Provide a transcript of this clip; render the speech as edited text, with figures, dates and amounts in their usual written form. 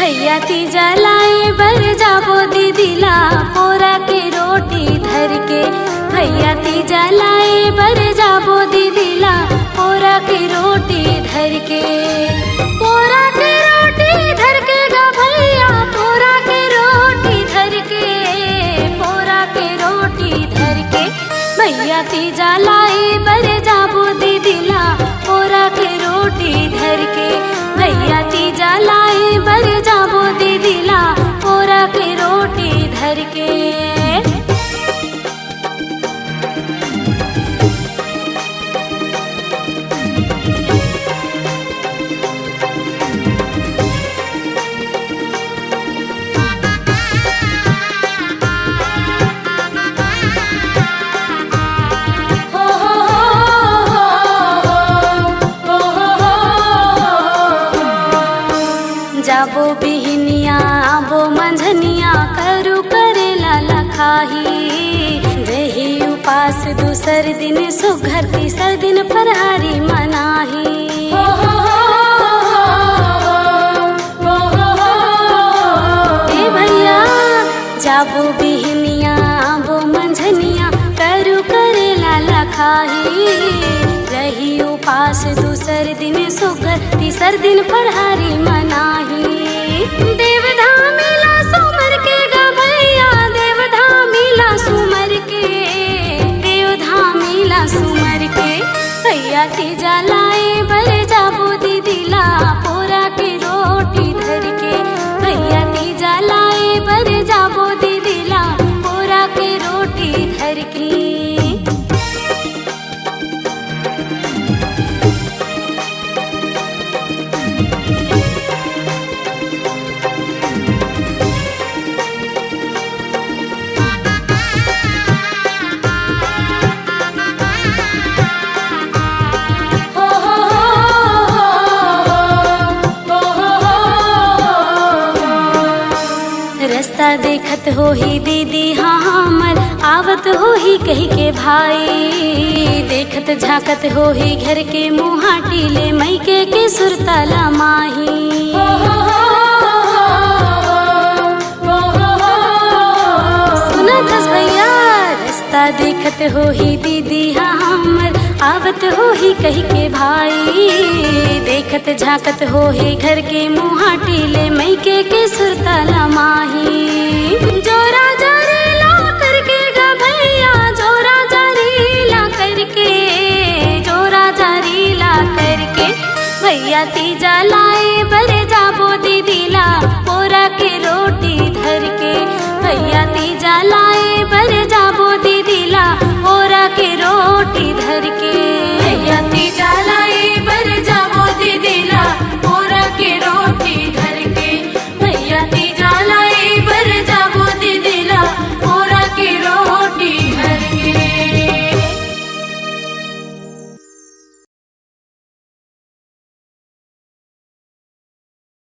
भैया तीजा लाए बर जाबो दीदीला पोरा के रोटी धर के। भैया तीजा लाए बर जाबो दीदीला पोरा के रोटी धर के। पोरा के रोटी धर के गा भैया पोरा के रोटी धर के। पोरा के रोटी धर के भैया तीजा लाए बर जाबो दीदीला पोरा के रोटी धर के। भैया तीजा लाए बर जाबो दीदीला पोरा के रोटी धर के। जाबो बिहनिया आबो मंझनिया करू करेला लखाही। रही उपास दूसर दिन सुघर तीसर दिन फरहारी मनाही। ए भैया जाबो बिहनिया आबो मंझनिया करू करेला लखाही। रही उपास दूसर दिन सुघर तीसर दिन फरहारी मनाही। देवधामिला सुमर के गा भैया देवधामिला सुमर के। देवधामिला सुमर के भैया तीजा लाए बर जाबो दीदीला पोरा के रोटी धर के। भैया तीजा लाए बर जाबो दीदीला पोरा के रोटी धर के। रास्ता देखत हो ही दीदी हाँ हमर आवत हो ही कही के भाई। देखत झाकत हो ही घर के मुँहा टीले मैके के सुरताला माही। सुनत हस भैया रास्ता देखत हो ही दीदी हाँ हमर आवत हो ही कही के भाई। देखत झाकत हो ही घर के मुँहा टीले मैके के सुरताला माही। जोरा जारीला करके गा भैया जोरा जारीला करके। जोरा जारीला करके भैया तीजा लाए बर जाबो दीदीला पोरा के रोटी धर के। भैया तीजा लाए बर जाबो दीदीला पोरा के रोटी धर के। भैया तीजा लाए